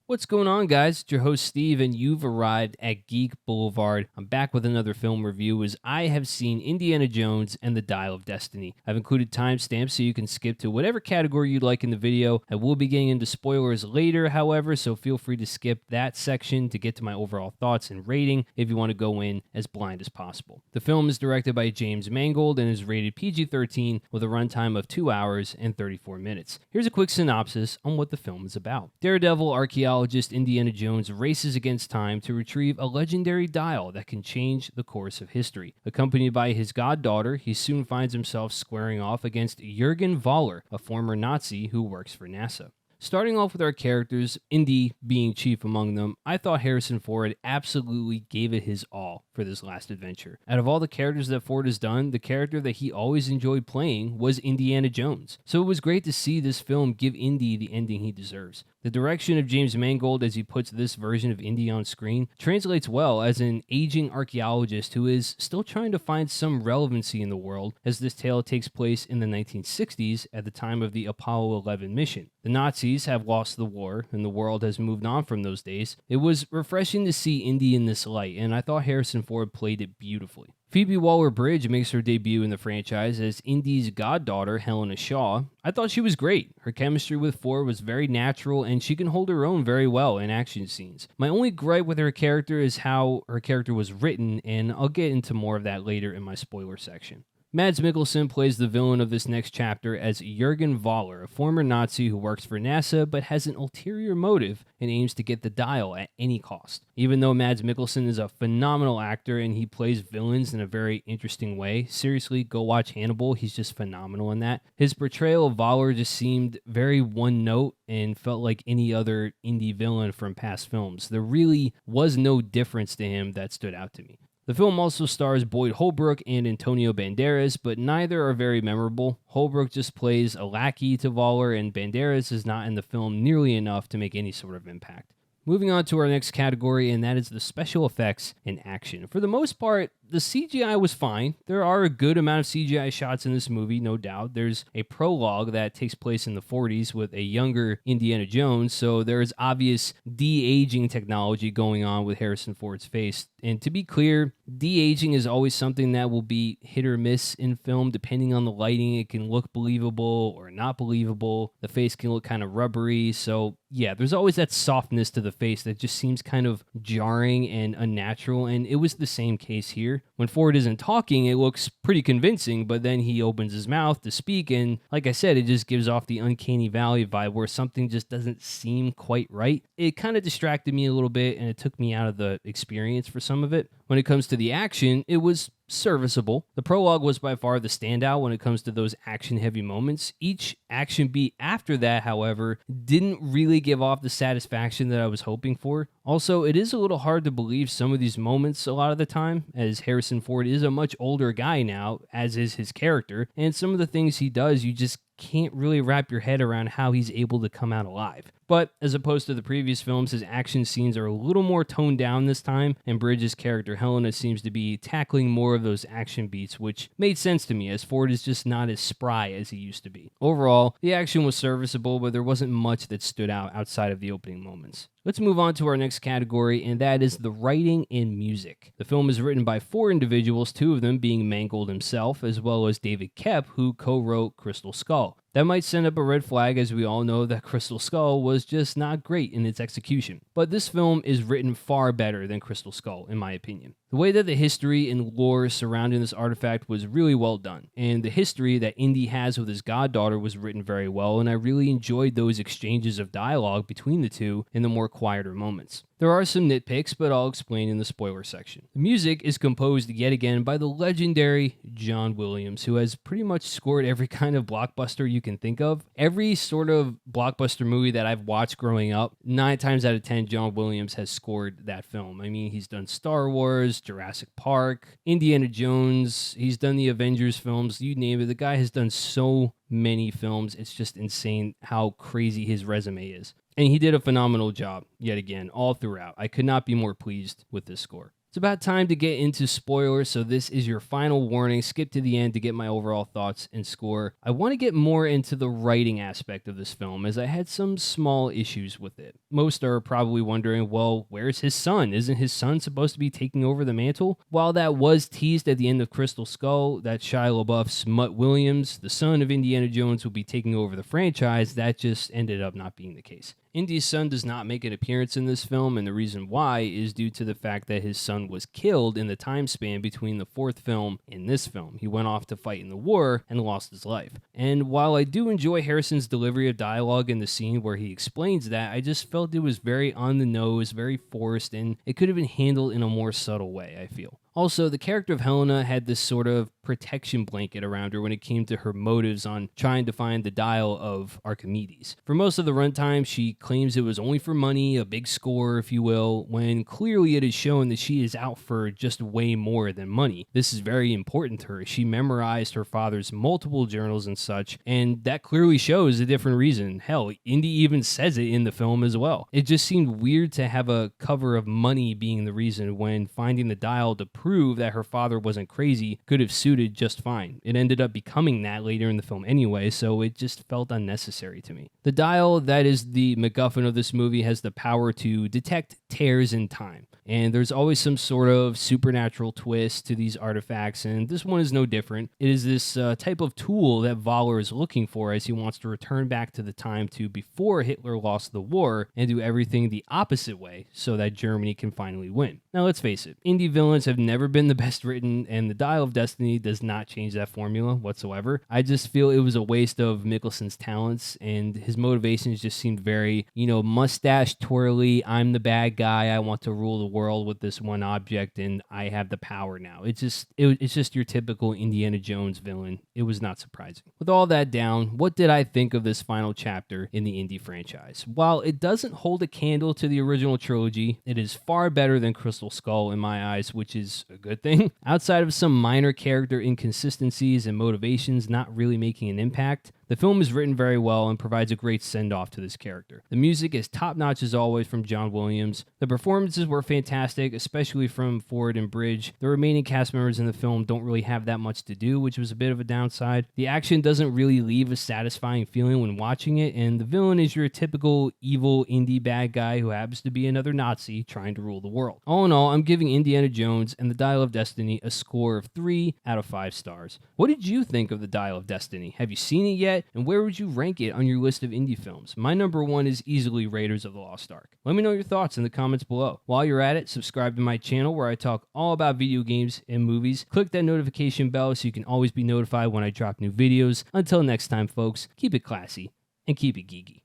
What's going on, guys? It's your host, Steve, and you've arrived at Geek Boulevard. I'm back with another film review as I have seen Indiana Jones and the Dial of Destiny. I've included timestamps so you can skip to whatever category you'd like in the video. I will be getting into spoilers later, however, so feel free to skip that section to get to my overall thoughts and rating if you want to go in as blind as possible. The film is directed by James Mangold and is rated PG-13 with a runtime of 2 hours and 34 minutes. Here's a quick synopsis on what the film is about. Daredevil archaeologist Indiana Jones races against time to retrieve a legendary dial that can change the course of history. Accompanied by his goddaughter, he soon finds himself squaring off against Jurgen Voller, a former Nazi who works for NASA. Starting off with our characters, Indy being chief among them, I thought Harrison Ford absolutely gave it his all for this last adventure. Out of all the characters that Ford has done, the character that he always enjoyed playing was Indiana Jones. So it was great to see this film give Indy the ending he deserves. The direction of James Mangold as he puts this version of Indy on screen translates well as an aging archaeologist who is still trying to find some relevancy in the world, as this tale takes place in the 1960s at the time of the Apollo 11 mission. The Nazis have lost the war, and the world has moved on from those days. It was refreshing to see Indy in this light, and I thought Harrison Ford played it beautifully. Phoebe Waller-Bridge makes her debut in the franchise as Indy's goddaughter, Helena Shaw. I thought she was great. Her chemistry with Ford was very natural, and she can hold her own very well in action scenes. My only gripe with her character is how her character was written, and I'll get into more of that later in my spoiler section. Mads Mikkelsen plays the villain of this next chapter as Jurgen Voller, a former Nazi who works for NASA but has an ulterior motive and aims to get the dial at any cost. Even though Mads Mikkelsen is a phenomenal actor and he plays villains in a very interesting way, seriously, go watch Hannibal, he's just phenomenal in that. His portrayal of Voller just seemed very one note and felt like any other indie villain from past films. There really was no difference to him that stood out to me. The film also stars Boyd Holbrook and Antonio Banderas, but neither are very memorable. Holbrook just plays a lackey to Voller, and Banderas is not in the film nearly enough to make any sort of impact. Moving on to our next category, and that is the special effects and action. For the most part, the CGI was fine. There are a good amount of CGI shots in this movie, no doubt. There's a prologue that takes place in the 40s with a younger Indiana Jones, so there is obvious de-aging technology going on with Harrison Ford's face. And to be clear, de-aging is always something that will be hit or miss in film. Depending on the lighting, it can look believable or not believable. The face can look kind of rubbery, so yeah, there's always that softness to the face that just seems kind of jarring and unnatural, and it was the same case here. When Ford isn't talking, it looks pretty convincing, but then he opens his mouth to speak, and like I said, it just gives off the uncanny valley vibe where something just doesn't seem quite right. It kind of distracted me a little bit, and it took me out of the experience for some of it. When it comes to the action, it was serviceable. The prologue was by far the standout when it comes to those action-heavy moments. Each action beat after that, however, didn't really give off the satisfaction that I was hoping for. Also, it is a little hard to believe some of these moments a lot of the time, as Harrison Ford is a much older guy now, as is his character, and some of the things he does, you just can't really wrap your head around how he's able to come out alive. But as opposed to the previous films, his action scenes are a little more toned down this time, and Bridges' character Helena seems to be tackling more of those action beats, which made sense to me, as Ford is just not as spry as he used to be. Overall, the action was serviceable, but there wasn't much that stood out outside of the opening moments. Let's move on to our next category, and that is the writing and music. The film is written by 4 individuals, 2 of them being Mangold himself, as well as David Koepp, who co-wrote Crystal Skull. That might send up a red flag, as we all know that Crystal Skull was just not great in its execution. But this film is written far better than Crystal Skull, in my opinion. The way that the history and lore surrounding this artifact was really well done, and the history that Indy has with his goddaughter was written very well, and I really enjoyed those exchanges of dialogue between the two in the more quieter moments. There are some nitpicks, but I'll explain in the spoiler section. The music is composed yet again by the legendary John Williams, who has pretty much scored every kind of blockbuster you can think of. Every sort of blockbuster movie that I've watched growing up, 9 times out of 10, John Williams has scored that film. I mean, he's done Star Wars, Jurassic Park, Indiana Jones, he's done the Avengers films, you name it. The guy has done so many films. It's just insane how crazy his resume is. And he did a phenomenal job, yet again, all throughout. I could not be more pleased with this score. It's about time to get into spoilers, so this is your final warning. Skip to the end to get my overall thoughts and score. I want to get more into the writing aspect of this film, as I had some small issues with it. Most are probably wondering, well, where's his son? Isn't his son supposed to be taking over the mantle? While that was teased at the end of Crystal Skull, that Shia LaBeouf's Mutt Williams, the son of Indiana Jones, will be taking over the franchise, that just ended up not being the case. Indy's son does not make an appearance in this film, and the reason why is due to the fact that his son was killed in the time span between the fourth film and this film. He went off to fight in the war and lost his life. And while I do enjoy Harrison's delivery of dialogue in the scene where he explains that, I just felt it was very on the nose, very forced, and it could have been handled in a more subtle way, I feel. Also, the character of Helena had this sort of protection blanket around her when it came to her motives on trying to find the dial of Archimedes. For most of the runtime, she claims it was only for money, a big score, if you will, when clearly it is shown that she is out for just way more than money. This is very important to her. She memorized her father's multiple journals and such, and that clearly shows a different reason. Hell, Indy even says it in the film as well. It just seemed weird to have a cover of money being the reason when finding the dial to prove that her father wasn't crazy could have suited just fine. It ended up becoming that later in the film anyway, so it just felt unnecessary to me. The dial, that is the MacGuffin of this movie, has the power to detect tears in time. And there's always some sort of supernatural twist to these artifacts, and this one is no different. It is this type of tool that Voller is looking for as he wants to return back to the time to before Hitler lost the war and do everything the opposite way so that Germany can finally win. Now let's face it, Indy villains have never been the best written, and the Dial of Destiny does not change that formula whatsoever. I just feel it was a waste of Mikkelsen's talents, and his motivations just seemed very, mustache twirly, I'm the bad guy, I want to rule the world with this one object, and I have the power now. It's just your typical Indiana Jones villain. It was not surprising. With all that down, what did I think of this final chapter in the Indy franchise? While it doesn't hold a candle to the original trilogy, it is far better than Crystal Skull in my eyes, which is a good thing. Outside of some minor character inconsistencies and motivations not really making an impact, the film is written very well and provides a great send-off to this character. The music is top-notch as always from John Williams. The performances were fantastic, especially from Ford and Bridge. The remaining cast members in the film don't really have that much to do, which was a bit of a downside. The action doesn't really leave a satisfying feeling when watching it, and the villain is your typical evil indie bad guy who happens to be another Nazi trying to rule the world. All in all, I'm giving Indiana Jones and the Dial of Destiny a score of 3 out of 5 stars. What did you think of the Dial of Destiny? Have you seen it yet? And where would you rank it on your list of indie films? My number 1 is easily Raiders of the Lost Ark. Let me know your thoughts in the comments below. While you're at it, subscribe to my channel where I talk all about video games and movies. Click that notification bell so you can always be notified when I drop new videos. Until next time, folks, keep it classy and keep it geeky.